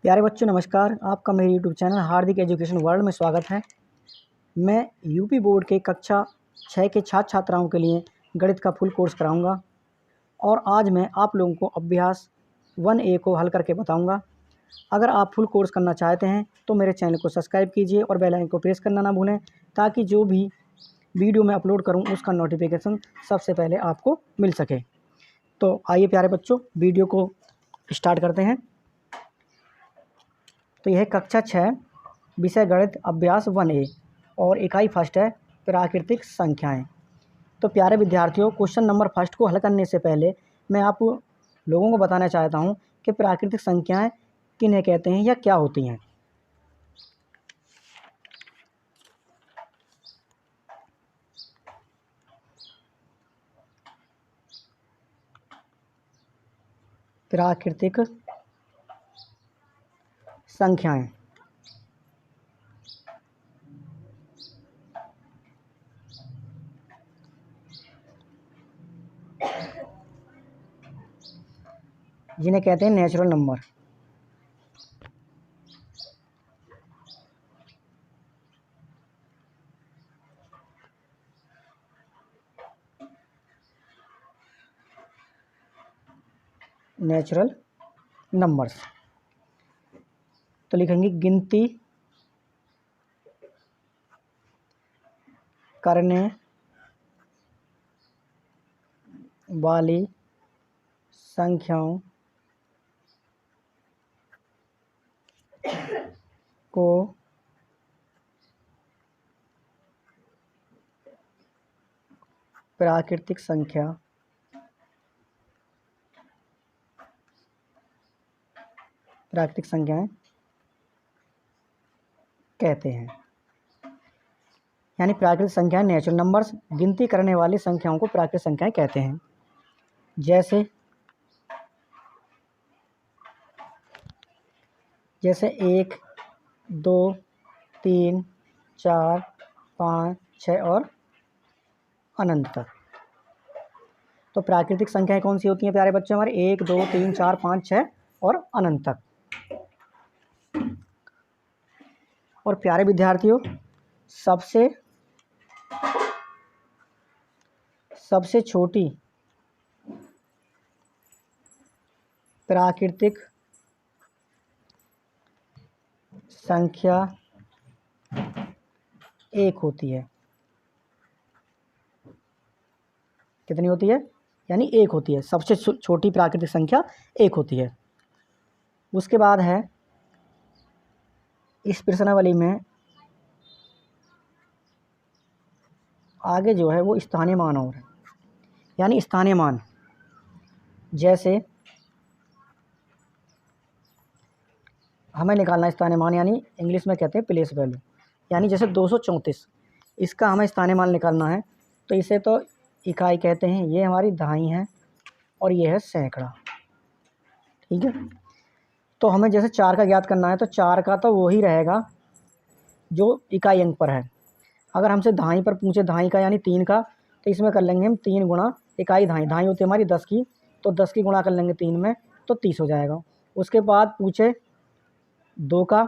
प्यारे बच्चों नमस्कार। आपका मेरे यूट्यूब चैनल हार्दिक एजुकेशन वर्ल्ड में स्वागत है। मैं यूपी बोर्ड के कक्षा 6 के छात्र छात्राओं के लिए गणित का फुल कोर्स कराऊंगा और आज मैं आप लोगों को अभ्यास 1A को हल करके बताऊंगा। अगर आप फुल कोर्स करना चाहते हैं तो मेरे चैनल को सब्सक्राइब कीजिए और बेल आइकन को प्रेस करना ना भूलें, ताकि जो भी वीडियो मैं अपलोड करूँ उसका नोटिफिकेशन सबसे पहले आपको मिल सके। तो आइए प्यारे बच्चों, वीडियो को स्टार्ट करते हैं। तो यह कक्षा 6 विषय गणित अभ्यास 1A और इकाई फर्स्ट है प्राकृतिक संख्याएं। तो प्यारे विद्यार्थियों, क्वेश्चन नंबर फर्स्ट को हल करने से पहले मैं आप लोगों को बताना चाहता हूं कि प्राकृतिक संख्याएं किन्हें कहते हैं या क्या होती हैं। प्राकृतिक संख्याएं जिन्हें कहते हैं नेचुरल नंबर। Natural numbers. तो लिखेंगे गिनती करने वाली संख्याओं को प्राकृतिक संख्याएं कहते हैं। यानी प्राकृतिक संख्याएं नेचुरल नंबर्स, गिनती करने वाली संख्याओं को प्राकृतिक संख्याएं कहते हैं। जैसे 1, 2, 3, 4, 5, 6 और अनंत तक। तो प्राकृतिक संख्याएं कौन सी होती हैं प्यारे बच्चे हमारे? 1, 2, 3, 4, 5, 6 और अनंत तक। और प्यारे विद्यार्थियों, सबसे छोटी प्राकृतिक संख्या 1 होती है। कितनी होती है? यानी 1 होती है। सबसे छोटी प्राकृतिक संख्या 1 होती है। उसके बाद है इस प्रश्नावली में आगे जो है वो स्थानीय मान और है। यानी स्थानीय मान, जैसे हमें निकालना स्थानीय मान, यानी इंग्लिश में कहते हैं प्लेस वैल्यू। यानी जैसे 234, इसका हमें स्थानीय मान निकालना है। तो इसे तो इकाई कहते हैं, ये हमारी दहाई है और ये है सैकड़ा। ठीक है। तो हमें जैसे 4 का ज्ञात करना है, तो 4 का तो वही रहेगा जो इकाई अंक पर है। अगर हमसे दहाई पर पूछे दहाई का यानी 3 का, तो इसमें कर लेंगे हम 3 गुणा इकाई दहाई। दहाई होती है हमारी 10 की, तो 10 की गुणा कर लेंगे 3 में, तो 30 हो जाएगा। उसके बाद पूछे 2 का,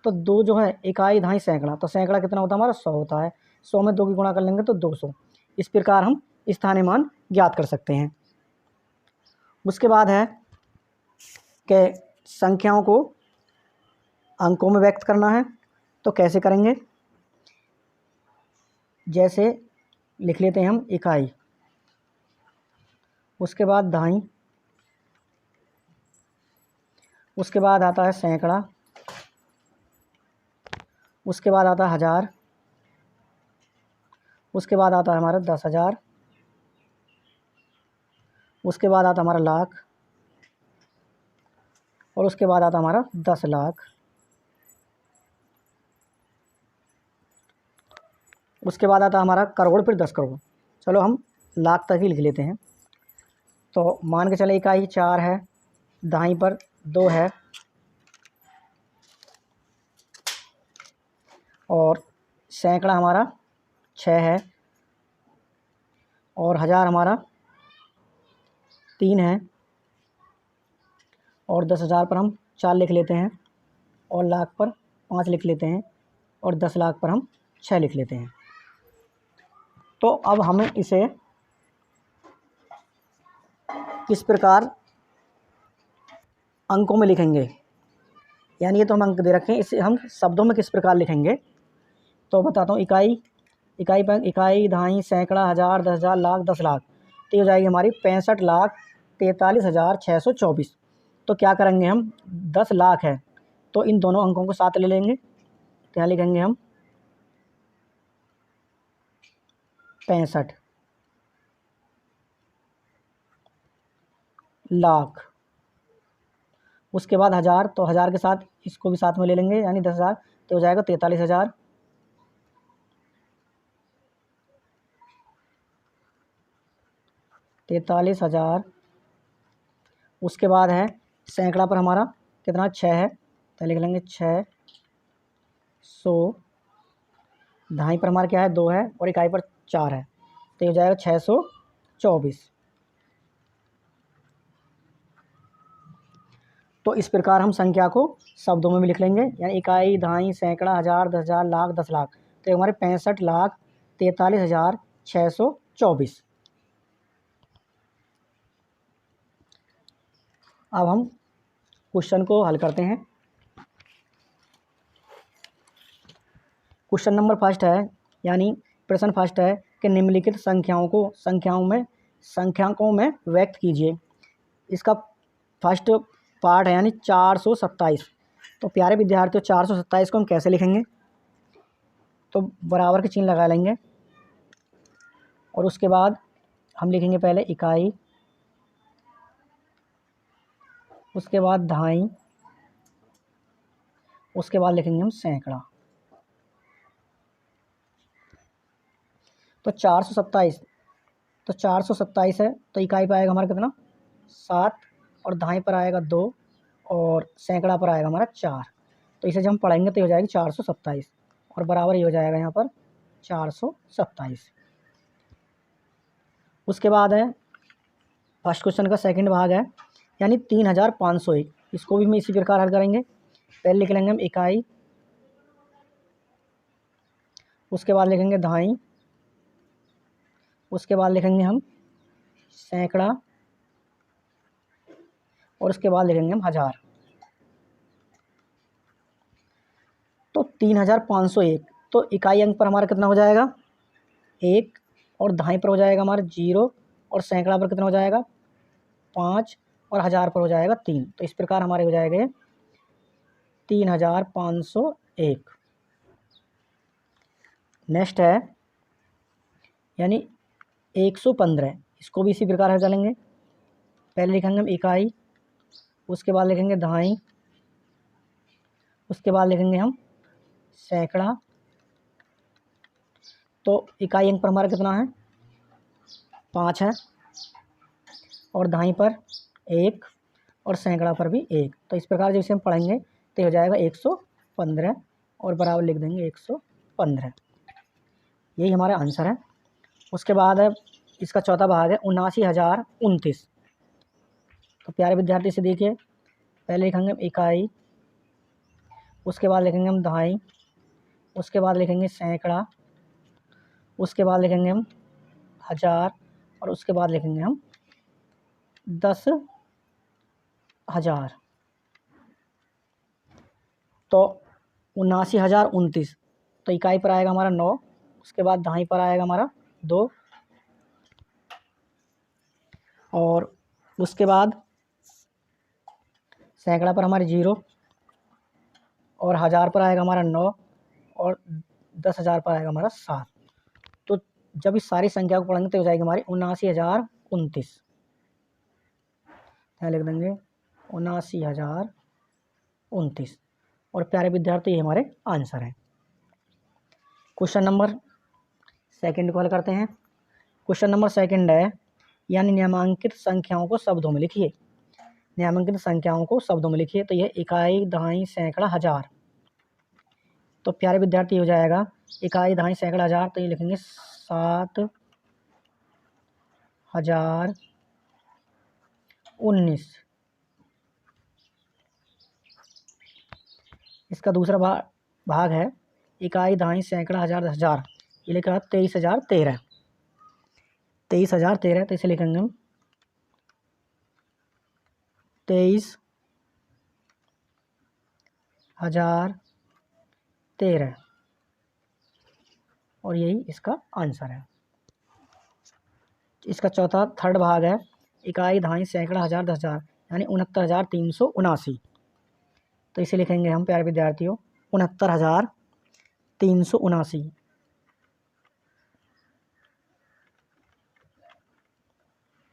तो 2 जो है इकाई दहाई सैकड़ा, तो सैकड़ा कितना होता है हमारा? 100 होता है। 100 में 2 की गुणा कर लेंगे तो 200। इस प्रकार हम स्थानीय मान ज्ञात कर सकते हैं। उसके बाद है कि संख्याओं को अंकों में व्यक्त करना है। तो कैसे करेंगे? जैसे लिख लेते हैं हम इकाई, उसके बाद दहाई, उसके बाद आता है सैकड़ा, उसके बाद आता है 1000, उसके बाद आता है हमारा 10,000, उसके बाद आता हमारा लाख, और उसके बाद आता हमारा 10 लाख, उसके बाद आता हमारा करोड़, फिर 10 करोड़। चलो हम लाख तक ही लिख लेते हैं। तो मान के चले इकाई 4 है, दहाई पर 2 है, और सैकड़ा हमारा 6 है, और 1000 हमारा 3 है, और 10,000 पर हम 4 लिख लेते हैं। और लाख पर 5 लिख लेते हैं और 10 लाख पर हम 6 लिख लेते हैं। तो अब हमें इसे किस प्रकार अंकों में लिखेंगे, यानी ये तो हम अंक दे रखे हैं, इसे हम शब्दों में किस प्रकार लिखेंगे तो बताता हूँ। इकाई, दहाई, सैकड़ा, हज़ार, 10,000, लाख, 10 लाख, तो ये हो जाएगी हमारी 65,43,624। तो क्या करेंगे हम, 10 लाख है तो इन दोनों अंकों को साथ ले लेंगे, तो यहाँ लिखेंगे हम 65 लाख। उसके बाद हज़ार, तो हज़ार के साथ इसको भी साथ में ले लेंगे यानी 10,000, तो हो जाएगा 43,000। उसके बाद है सैकड़ा पर हमारा कितना, 6 है, तो लिख लेंगे 600। दहाई पर हमारा क्या है, 2 है, और इकाई पर 4 है, तो ये हो जाएगा 624। तो इस प्रकार हम संख्या को शब्दों में भी लिख लेंगे, यानी इकाई, दहाई, सैकड़ा, हज़ार, 10,000, लाख, 10 लाख, तो हमारे 65,43,624। अब हम क्वेश्चन को हल करते हैं। क्वेश्चन नंबर फर्स्ट है, यानी प्रश्न फर्स्ट है कि निम्नलिखित संख्याओं में व्यक्त कीजिए। इसका फर्स्ट पार्ट है यानी 427। तो प्यारे विद्यार्थियों, 427 को हम कैसे लिखेंगे, तो बराबर के चिन्ह लगा लेंगे और उसके बाद हम लिखेंगे पहले इकाई, उसके बाद दहाई, उसके बाद लिखेंगे हम सैकड़ा। तो 427 है, तो इकाई पर आएगा हमारा कितना, 7, और दहाई पर आएगा 2, और सैकड़ा पर आएगा हमारा 4। तो इसे जब हम पढ़ेंगे तो हो जाएगी 427, और बराबर ही हो जाएगा यहाँ पर 427। उसके बाद है फर्स्ट क्वेश्चन का सेकंड भाग है, यानी 3,501। इसको भी हम इसी प्रकार हल करेंगे। पहले लिख लेंगे हम इकाई, उसके बाद लिखेंगे दहाई, उसके बाद लिखेंगे हम सैकड़ा, और उसके बाद लिखेंगे हम हज़ार। तो 3,501, तो इकाई अंक पर हमारा कितना हो जाएगा, 1, और दहाई पर हो जाएगा हमारा 0, और सैकड़ा पर कितना हो जाएगा 5, और हज़ार पर हो जाएगा 3। तो इस प्रकार हमारे हो जाएंगे 3,501। नेक्स्ट है यानी 115। इसको भी इसी प्रकार हल करेंगे। पहले लिखेंगे हम इकाई, उसके बाद लिखेंगे दहाई, उसके बाद लिखेंगे हम सैकड़ा। तो इकाई अंक पर हमारा कितना है, 5 है, और दहाई पर 1, और सैकड़ा पर भी 1। तो इस प्रकार जैसे हम पढ़ेंगे तो हो जाएगा 115, और बराबर लिख देंगे 115। यही हमारा आंसर है। उसके बाद है इसका चौथा भाग है 79,029। तो प्यारे विद्यार्थी से देखिए, पहले लिखेंगे हम इकाई, उसके बाद लिखेंगे हम दहाई, उसके बाद लिखेंगे सैकड़ा, उसके बाद लिखेंगे हम हज़ार, और उसके बाद लिखेंगे हम 10,000। तो 79,029, तो इकाई पर आएगा हमारा 9, उसके बाद दहाई पर आएगा हमारा 2, और उसके बाद सैकड़ा पर हमारे 0, और हज़ार पर आएगा हमारा 9, और 10,000 पर आएगा हमारा 7। तो जब इस सारी संख्या को पढ़ेंगे तो हो जाएगी हमारी 79,029। यहाँ लिख देंगे 79,029। और प्यारे विद्यार्थी ये हमारे आंसर हैं। क्वेश्चन नंबर सेकंड को हल करते हैं। क्वेश्चन नंबर सेकंड है, यानी निम्नांकित संख्याओं को शब्दों में लिखिए। निम्नांकित संख्याओं को शब्दों में लिखिए। तो यह इकाई, दहाई, सैकड़ा, हज़ार। तो प्यारे विद्यार्थी हो जाएगा इकाई, दहाई, सैकड़ा, हज़ार। तो ये लिखेंगे 7,019। इसका दूसरा भाग है इकाई, दहाई, सैकड़ा, हज़ार, 10,000। ये लिखा है 23,013। 23,013, तो इसे लिखेंगे हम 23,013, और यही इसका आंसर है। इसका चौथा थर्ड भाग है इकाई, दहाई, सैकड़ा, हज़ार, 10,000, यानी 69,379। तो इसे लिखेंगे हम प्यारे विद्यार्थियों 69,379,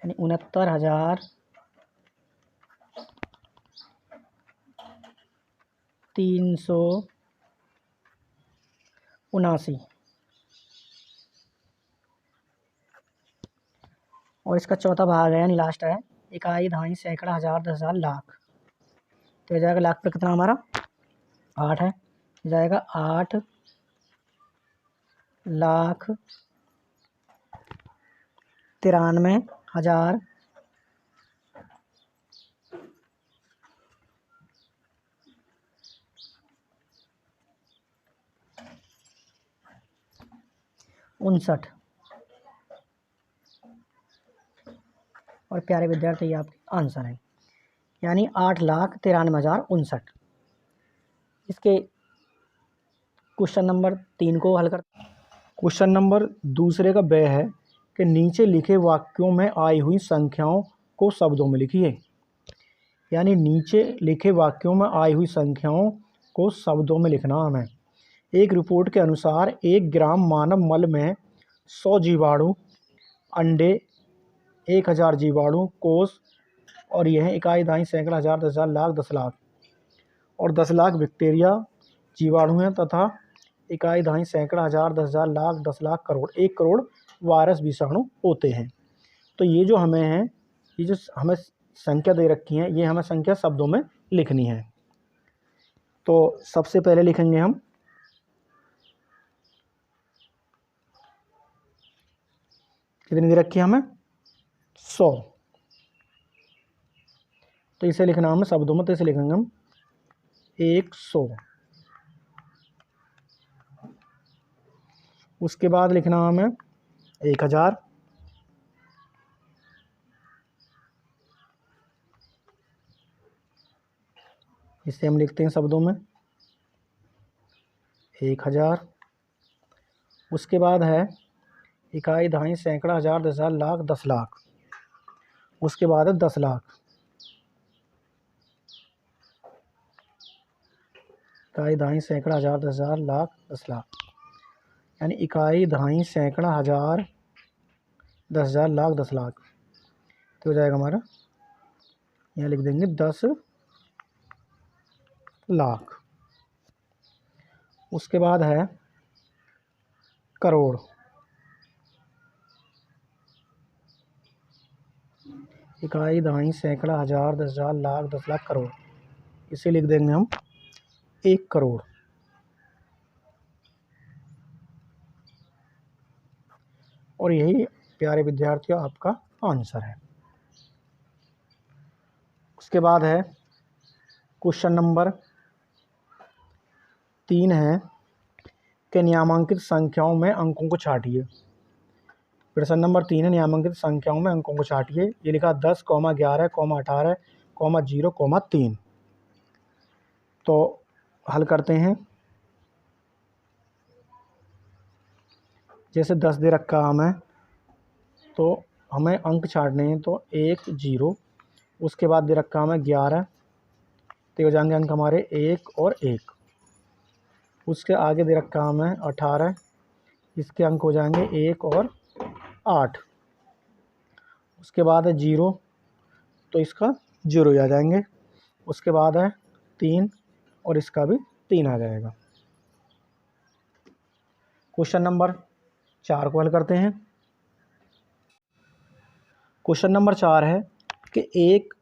यानी 69,379। और इसका चौथा भाग है यानी लास्ट है इकाई, दहाई, सैकड़ा, हज़ार, 10,000, लाख। तो हो जाएगा लाख पर कितना हमारा 8 है, हो जाएगा 8,93,000 59। और प्यारे विद्यार्थी ये आपके आंसर है, यानी 8,93,059। इसके क्वेश्चन नंबर 3 को हल कर। क्वेश्चन नंबर दूसरे का वह है कि नीचे लिखे वाक्यों में आई हुई संख्याओं को शब्दों में लिखिए। यानी नीचे लिखे वाक्यों में आई हुई संख्याओं को शब्दों में लिखना हमें। एक रिपोर्ट के अनुसार 1 ग्राम मानव मल में 100 जीवाणु, अंडे 1,000 जीवाणु कोष, और यह इकाई, दहाई, सैकड़ा, हज़ार, 10,000, लाख, 10 लाख और 10 लाख बैक्टीरिया जीवाणु हैं तथा इकाई, दहाई, सैकड़ा, हज़ार, 10,000, लाख, 10 लाख, करोड़, 1 करोड़ वायरस विषाणु होते हैं। तो ये जो हमें है, ये जो हमें संख्या दे रखी है, ये हमें संख्या शब्दों में लिखनी है। तो सबसे पहले लिखेंगे हम कितनी दे रखी है हमें 100। तो इसे लिखना हमें शब्दों में, तो इसे लिखेंगे हम 100। उसके बाद लिखना हमें 1,000, इसे हम लिखते हैं शब्दों में 1,000। उसके बाद है इकाई, दहाई, सैकड़ा, हज़ार, 10,000, लाख, 10 लाख। उसके बाद है 10 लाख, इकाई, दहाई, सैकड़ा, हज़ार, 10,000, लाख, 10 लाख, यानी इकाई, दहाई, सैकड़ा, हज़ार, 10,000, लाख, 10 लाख। तो हो जाएगा हमारा, यहाँ लिख देंगे 10 लाख। उसके बाद है करोड़, इकाई, दहाई, सैकड़ा, हज़ार, 10,000, लाख, 10 लाख, करोड़। इसे लिख देंगे हम 1 करोड़। और यही प्यारे विद्यार्थियों आपका आंसर है। उसके बाद है क्वेश्चन नंबर 3 है कि नियमांकित संख्याओं में अंकों को छांटिए। प्रश्न नंबर 3 है नियमांकित संख्याओं में अंकों को छांटिए। ये लिखा 10, 11, 18, 0, 3। तो हल करते हैं। जैसे 10 दे रखा हमें, तो हमें अंक छांटने हैं, तो 1, 0। उसके बाद दे रखा हमें 11, तो हो जाएंगे अंक हमारे 1 और 1। उसके आगे दे रखा हमें 18, इसके अंक हो जाएंगे 1 और 8। उसके बाद है 0, तो इसका 0 आ जाएंगे। उसके बाद है 3, और इसका भी 3 आ जाएगा। क्वेश्चन नंबर 4 को हल करते हैं। क्वेश्चन नंबर 4 है कि 1,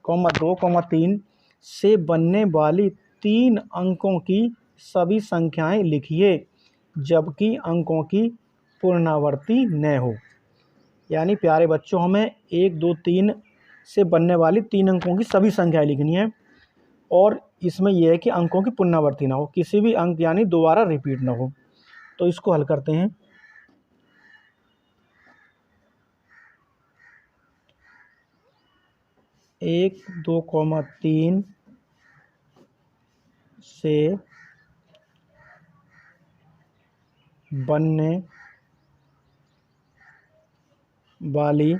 2, 3 से बनने वाली 3 अंकों की सभी संख्याएं लिखिए जबकि अंकों की पुनरावृत्ति न हो। यानी प्यारे बच्चों, हमें 1, 2, 3 से बनने वाली 3 अंकों की सभी संख्याएं लिखनी है, और इसमें यह है कि अंकों की पुनरावृत्ति ना हो, किसी भी अंक यानी दोबारा रिपीट ना हो। तो इसको हल करते हैं। एक 2,3 से बनने वाली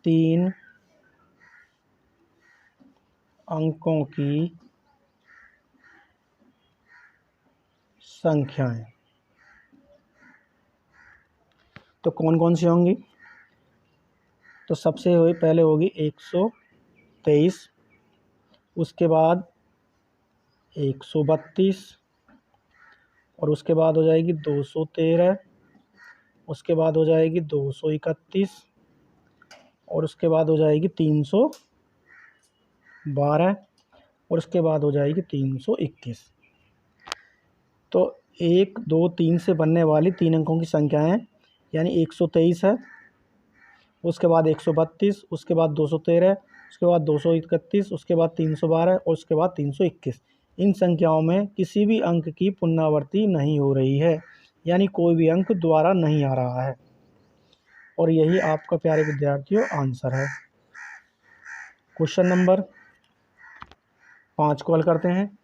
3 अंकों की संख्याएं। तो कौन कौन सी होंगी? तो सबसे पहले होगी 123, उसके बाद 132, और उसके बाद हो जाएगी 213, उसके बाद हो जाएगी 231, और उसके बाद हो जाएगी 312, और उसके बाद हो जाएगी 321। तो 1, 2, 3 से बनने वाली 3 अंकों की संख्याएं यानी 123 है, उसके बाद 132, उसके बाद 213, उसके बाद 231, उसके बाद 312 और उसके बाद 321। इन संख्याओं में किसी भी अंक की पुनरावृत्ति नहीं हो रही है, यानी कोई भी अंक दोबारा नहीं आ रहा है। और यही आपका प्यारे विद्यार्थियों आंसर है। क्वेश्चन नंबर 5 को हल करते हैं।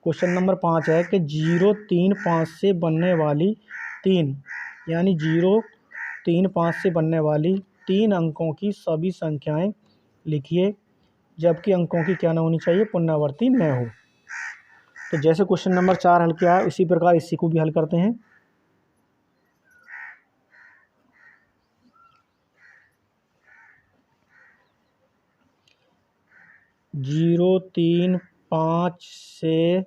क्वेश्चन नंबर 5 है कि 0, 3, 5 से बनने वाली 3 यानी 0, 3, 5 से बनने वाली 3 अंकों की सभी संख्याएं लिखिए, जबकि अंकों की क्या न होनी चाहिए? पुनरावृत्ति न हो। तो जैसे क्वेश्चन नंबर 4 हल किया है उसी प्रकार इसी को भी हल करते हैं। जीरो 3, 5 से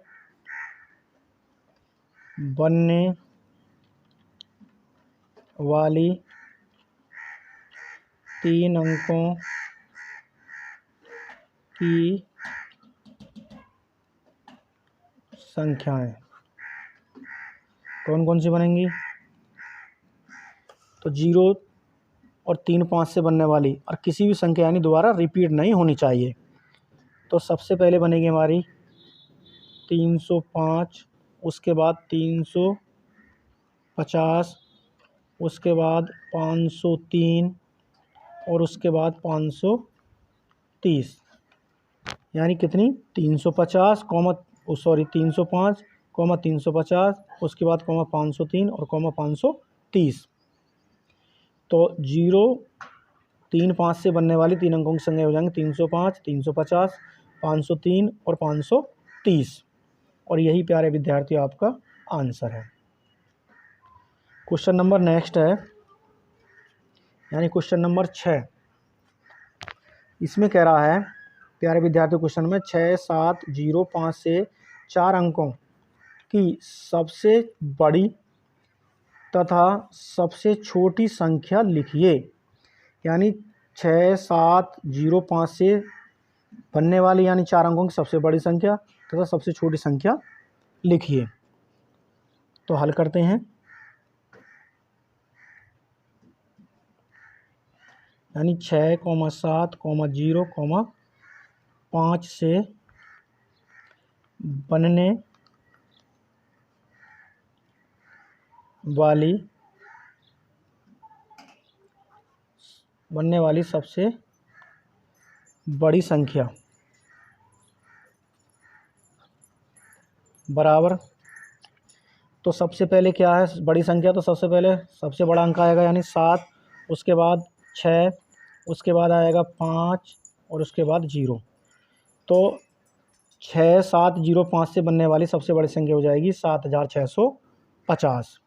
बनने वाली 3 अंकों की संख्याएं कौन कौन सी बनेंगी? तो 0 और 3, 5 से बनने वाली और किसी भी संख्या यानी दोबारा रिपीट नहीं होनी चाहिए। तो सबसे पहले बनेगी हमारी 305, उसके बाद 350, उसके बाद 503 और उसके बाद 530। यानी कितनी? 350 305, 350, उसके बाद 503 और 530। तो 0, 3, 5 से बनने वाली 3 अंकों की संख्या हो जाएंगे 305, 350, 503 और 530। और यही प्यारे विद्यार्थियों आपका आंसर है। क्वेश्चन नंबर नेक्स्ट है यानी क्वेश्चन नंबर 6। इसमें कह रहा है प्यारे विद्यार्थियों क्वेश्चन में 6, 7, 0, 5 से 4 अंकों की सबसे बड़ी तथा सबसे छोटी संख्या लिखिए। यानी 6, 7, 0, 5 से बनने वाली यानी 4 अंकों की सबसे बड़ी संख्या तथा सबसे छोटी संख्या लिखिए। तो हल करते हैं। यानी 6, 7, 0, 5 से बनने वाली सबसे बड़ी संख्या बराबर। तो सबसे पहले क्या है बड़ी संख्या? तो सबसे पहले सबसे बड़ा अंक आएगा यानी 7, उसके बाद 6, उसके बाद आएगा 5 और उसके बाद 0। तो 6, 7, 0, 5 से बनने वाली सबसे बड़ी संख्या हो जाएगी 7650।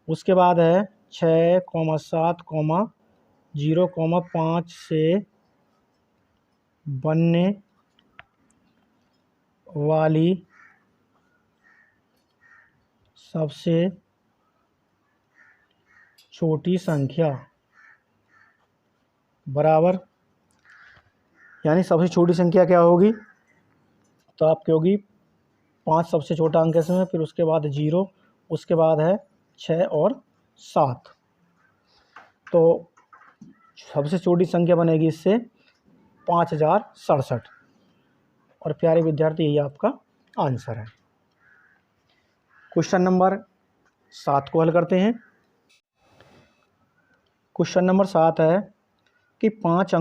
उसके बाद है 6, 7, 0, 5 से बनने वाली सबसे छोटी संख्या बराबर। यानी सबसे छोटी संख्या क्या होगी? तो आपकी होगी 5 सबसे छोटा अंक इसमें, फिर उसके बाद 0, उसके बाद है 6 और 7। तो सबसे छोटी संख्या बनेगी इससे 5067। और प्यारे विद्यार्थी यही आपका आंसर है। क्वेश्चन नंबर 7 को हल करते हैं। क्वेश्चन नंबर 7 है कि 5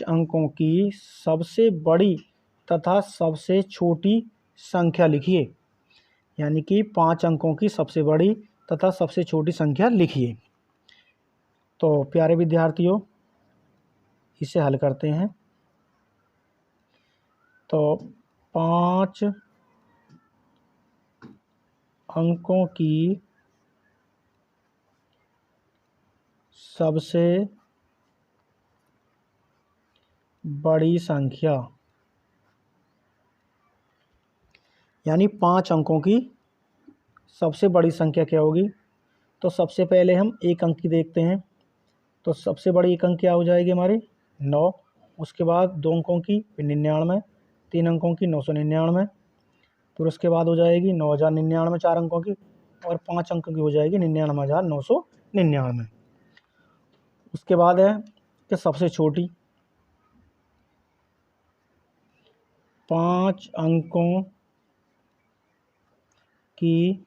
अंकों की सबसे बड़ी तथा सबसे छोटी संख्या लिखिए। यानी कि 5 अंकों की सबसे बड़ी तथा सबसे छोटी संख्या लिखिए। तो प्यारे विद्यार्थियों इसे हल करते हैं। तो 5 अंकों की सबसे बड़ी संख्या, यानी 5 अंकों की सबसे बड़ी संख्या क्या होगी। तो सबसे पहले हम एक अंक की देखते हैं। तो सबसे बड़ी एक अंक क्या हो जाएगी हमारी 9। उसके बाद 2 अंकों की फिर 99, 3 अंकों की 999, फिर उसके बाद हो जाएगी 9099 4 अंकों की, और 5 अंकों की हो जाएगी 99999। उसके बाद है कि सबसे छोटी 5 अंकों की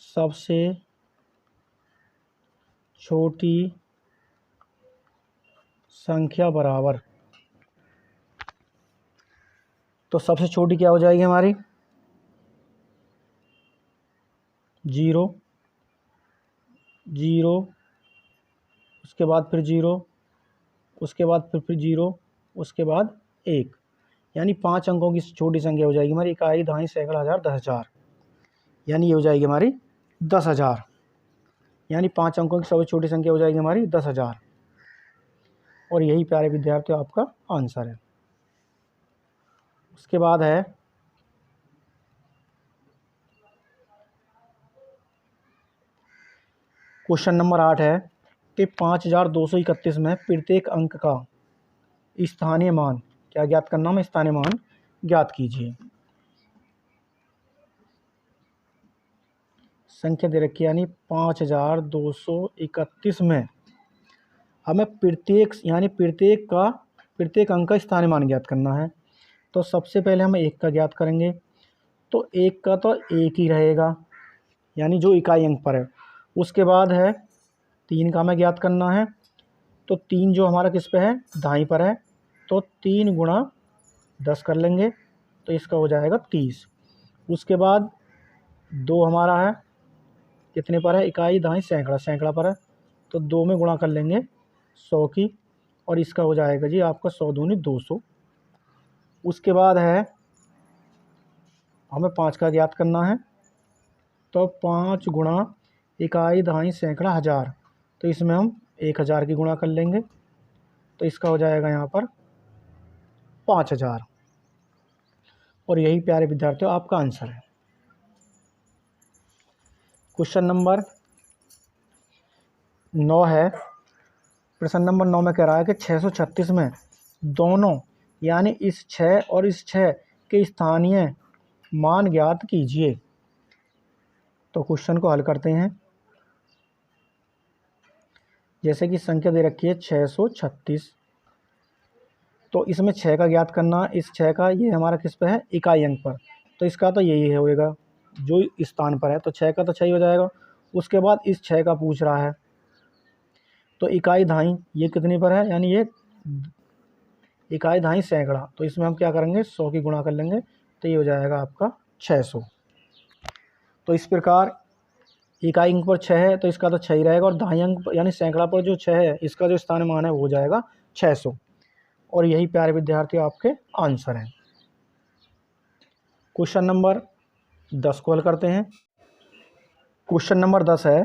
सबसे छोटी संख्या बराबर। तो सबसे छोटी क्या हो जाएगी हमारी 0 0, उसके बाद फिर 0, उसके बाद फिर 0, उसके बाद 1। यानी 5 अंकों की छोटी संख्या हो जाएगी हमारी इकाई, दहाई, सैकड़ा, हज़ार, 10,000। यानी ये हो जाएगी हमारी 10,000। यानी 5 अंकों की सबसे छोटी संख्या हो जाएगी हमारी 10,000। और यही प्यारे विद्यार्थियों आपका आंसर है। उसके बाद है क्वेश्चन नंबर 8 है कि 5231 में प्रत्येक अंक का स्थानीय मान क्या ज्ञात करना है, स्थानीय मान ज्ञात कीजिए। संख्या दे रखी है यानी 5231 में हमें प्रत्येक अंक का स्थानीय मान ज्ञात करना है। तो सबसे पहले हम 1 का ज्ञात करेंगे। तो 1 का तो 1 ही रहेगा, यानी जो इकाई अंक पर है। उसके बाद है 3 का हमें ज्ञात करना है। तो 3 जो हमारा किस पे है, दाईं पर है। तो 3 गुणा 10 कर लेंगे, तो इसका हो जाएगा 30। उसके बाद 2 हमारा है कितने पर है, इकाई, दाईं, सैकड़ा पर है। तो 2 में गुणा कर लेंगे 100 की, और इसका हो जाएगा जी आपका 100 दूनी 200। उसके बाद है हमें 5 का ज्ञात करना है। तो 5 गुणा इकाई, दहाई, सैकड़ा, हज़ार। तो इसमें हम 1000 की गुणा कर लेंगे, तो इसका हो जाएगा यहाँ पर 5000। और यही प्यारे विद्यार्थियों आपका आंसर है। क्वेश्चन नंबर 9 है। प्रश्न नंबर 9 में कह रहा है कि 636 में दोनों यानी इस 6 और इस 6 के स्थानीय मान ज्ञात कीजिए। तो क्वेश्चन को हल करते हैं। जैसे कि संख्या दे रखी है 636, तो इसमें 6 का ज्ञात करना, इस 6 का ये हमारा किस पे है, इकाई अंक पर। तो इसका तो यही है होएगा जो स्थान पर है, तो 6 का तो 6 ही हो जाएगा। उसके बाद इस 6 का पूछ रहा है, तो इकाई, दहाई ये कितनी पर है, यानी ये इकाई, दहाई, सैकड़ा। तो इसमें हम क्या करेंगे 100 की गुणा कर लेंगे, तो ये हो जाएगा आपका 600। तो इस प्रकार इकाई अंक पर 6 है तो इसका तो 6 ही रहेगा, और दहाई अंक यानी सैकड़ा पर जो 6 है इसका जो स्थानीय मान है वो हो जाएगा 600। और यही प्यारे विद्यार्थियों आपके आंसर हैं। क्वेश्चन नंबर 10 को हल करते हैं। क्वेश्चन नंबर 10 है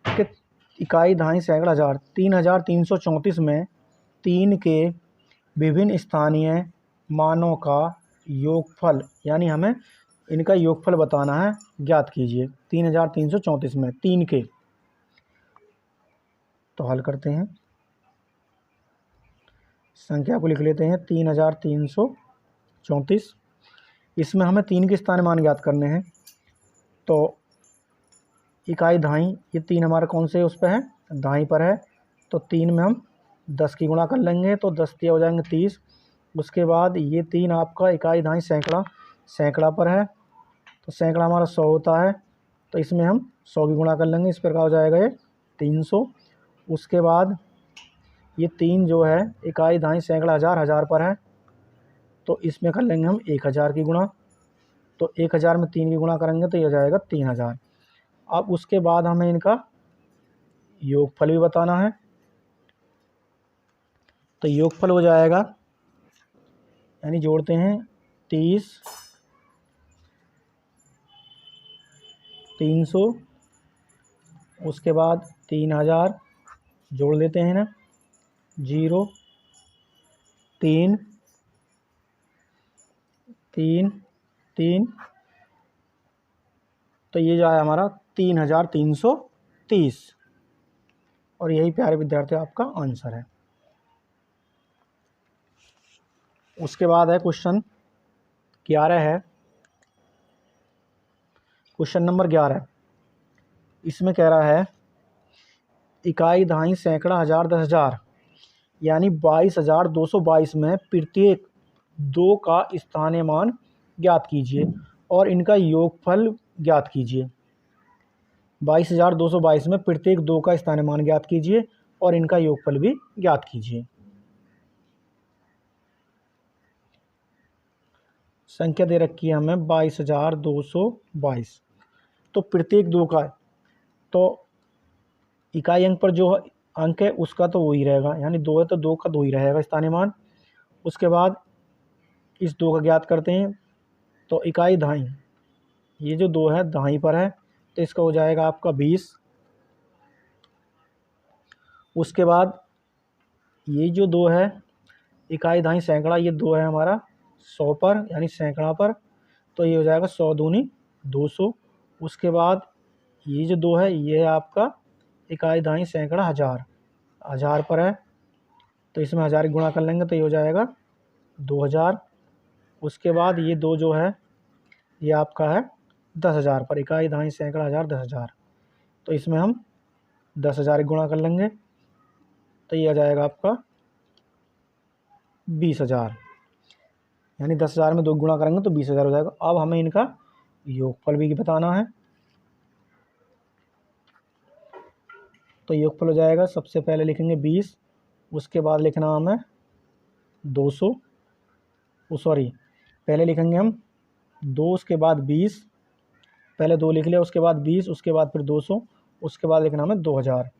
कि इकाई, दहाई, सैकड़ा, हज़ार, 3334 में 3 के विभिन्न स्थानीय मानों का योगफल, यानी हमें इनका योगफल बताना है, ज्ञात कीजिए। 3334 में 3 के। तो हल करते हैं, संख्या को लिख लेते हैं 3334। इसमें हमें 3 के स्थानीय मान ज्ञात करने हैं। तो इकाई, दहाई, ये 3 हमारा कौन से उस पर है, दाईं पर है। तो 3 में हम 10 की गुणा कर लेंगे तो 10 के हो जाएंगे 30। उसके बाद ये 3 आपका इकाई दहाई सैकड़ा सैकड़ा पर है, तो सैकड़ा हमारा 100 होता है, तो इसमें हम 100 की गुणा कर लेंगे, इस प्रकार हो जाएगा ये 300। उसके बाद ये 3 जो है इकाई दहाई सैकड़ा हज़ार हज़ार पर है, तो इसमें कर लेंगे हम 1000 की गुणा, तो 1000 में 3 की गुणा करेंगे तो ये हो जाएगा 3000। अब उसके बाद हमें इनका योगफल भी बताना है, तो योगफल हो जाएगा, यानी जोड़ते हैं 30 300, उसके बाद 3000 जोड़ देते हैं ना, 0 3 3 3, तो ये जो है हमारा 3330, और यही प्यारे विद्यार्थियों आपका आंसर है। उसके बाद है क्वेश्चन 11 है, क्वेश्चन नंबर 11। इसमें कह रहा है इकाई दहाई सैकड़ा हज़ार 10,000 यानी 22,222 में प्रत्येक 2 का स्थानीय मान ज्ञात कीजिए और इनका योगफल ज्ञात कीजिए। 22,222 में प्रत्येक 2 का स्थानीय मान ज्ञात कीजिए और इनका योगफल भी ज्ञात कीजिए। संख्या दे रखी है हमें 22,222, तो प्रत्येक 2 का, तो इकाई अंक पर जो अंक है उसका तो वही रहेगा, यानी 2 है तो 2 का 2 ही रहेगा स्थानीय मान। उसके बाद इस 2 का ज्ञात करते हैं, तो इकाई दहाई, ये जो 2 है दहाई पर है, तो इसका हो जाएगा आपका 20। उसके बाद ये जो 2 है इकाई दहाई सैकड़ा, ये 2 है हमारा 100 पर, यानी सैकड़ा पर, तो ये हो जाएगा 100 दूनी 200। उसके बाद ये जो 2 है ये है आपका इकाई दहाई सैकड़ा हज़ार हज़ार पर है, तो इसमें 1000 की गुणा कर लेंगे तो ये हो जाएगा 2000। उसके बाद ये 2 जो है ये आपका है 10,000 पर, इकाई दहाई सैकड़ा हज़ार 10,000, तो इसमें हम 10,000 की गुणा कर लेंगे तो ये आ जाएगा आपका 20,000, यानी 10,000 में 2 गुणा करेंगे तो 20,000 हो जाएगा। अब हमें इनका योगफल भी बताना है, तो योगफल हो जाएगा, सबसे पहले लिखेंगे 20, उसके बाद लिखना हमें 200, सॉरी पहले लिखेंगे हम 2, उसके बाद 20, पहले 2 लिख लिया, उसके बाद 20, उसके बाद फिर 200, उसके बाद लिखना हमें 2000,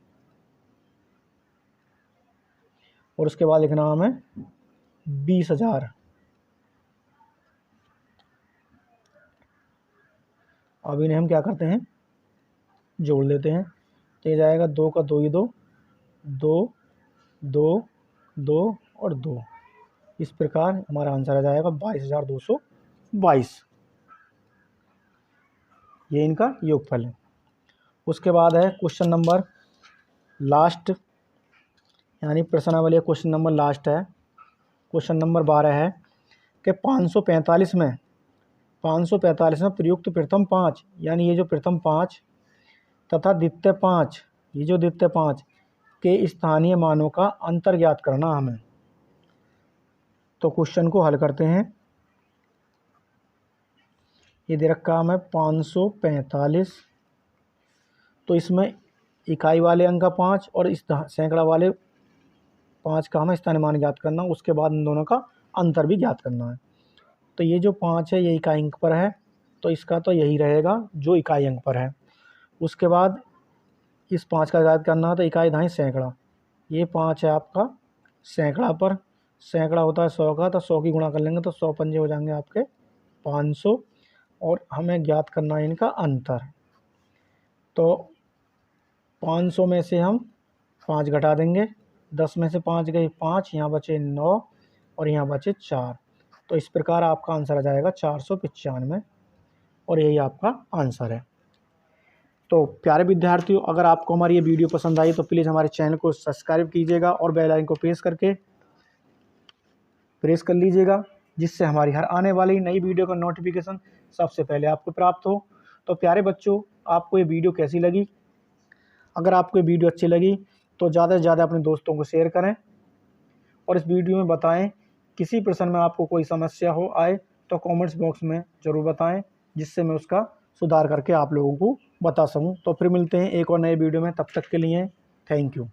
और उसके बाद लिखना हमें 20,000। अब इन्हें हम क्या करते हैं, जोड़ लेते हैं, तो ये जाएगा 2 का 2 ही 2, 2 2 2 और 2, इस प्रकार हमारा आंसर आ जाएगा 22,222। ये इनका योगफल है। उसके बाद है क्वेश्चन नंबर लास्ट, यानी प्रश्नावली क्वेश्चन नंबर लास्ट है, क्वेश्चन नंबर 12 है कि 545 में प्रयुक्त प्रथम 5, यानी ये जो प्रथम 5 तथा द्वितीय 5, ये जो द्वितीय 5 के स्थानीय मानों का अंतर ज्ञात करना हमें। तो क्वेश्चन को हल करते हैं। ये दे रखा हमें 545, तो इसमें इकाई वाले अंक का 5 और इस सैकड़ा वाले 5 का हमें स्थानीय मान ज्ञात करना, उसके बाद इन दोनों का अंतर भी ज्ञात करना है। तो ये जो 5 है ये इकाई अंक पर है, तो इसका तो यही रहेगा जो इकाई अंक पर है। उसके बाद इस 5 का ज्ञात करना है, तो इकाई दहाई सैकड़ा, ये 5 है आपका सैकड़ा पर, सैकड़ा होता है 100 का, तो 100 की गुणा कर लेंगे तो 100 पंजे हो जाएंगे आपके 500, और हमें ज्ञात करना है इनका अंतर। तो 500 में से हम 5 घटा देंगे, 10 में से 5 गए 5, यहाँ बचे 9 और यहाँ बचे 4, तो इस प्रकार आपका आंसर आ जाएगा 495, और यही आपका आंसर है। तो प्यारे विद्यार्थियों, अगर आपको हमारी ये वीडियो पसंद आई तो प्लीज़ हमारे चैनल को सब्सक्राइब कीजिएगा और बेल आइकन को प्रेस कर लीजिएगा, जिससे हमारी हर आने वाली नई वीडियो का नोटिफिकेशन सबसे पहले आपको प्राप्त हो। तो प्यारे बच्चों, आपको ये वीडियो कैसी लगी? अगर आपको ये वीडियो अच्छी लगी तो ज़्यादा से ज़्यादा अपने दोस्तों को शेयर करें और इस वीडियो में बताएं। किसी प्रश्न में आपको कोई समस्या हो आए तो कमेंट्स बॉक्स में ज़रूर बताएं, जिससे मैं उसका सुधार करके आप लोगों को बता सकूं। तो फिर मिलते हैं एक और नए वीडियो में, तब तक के लिए थैंक यू।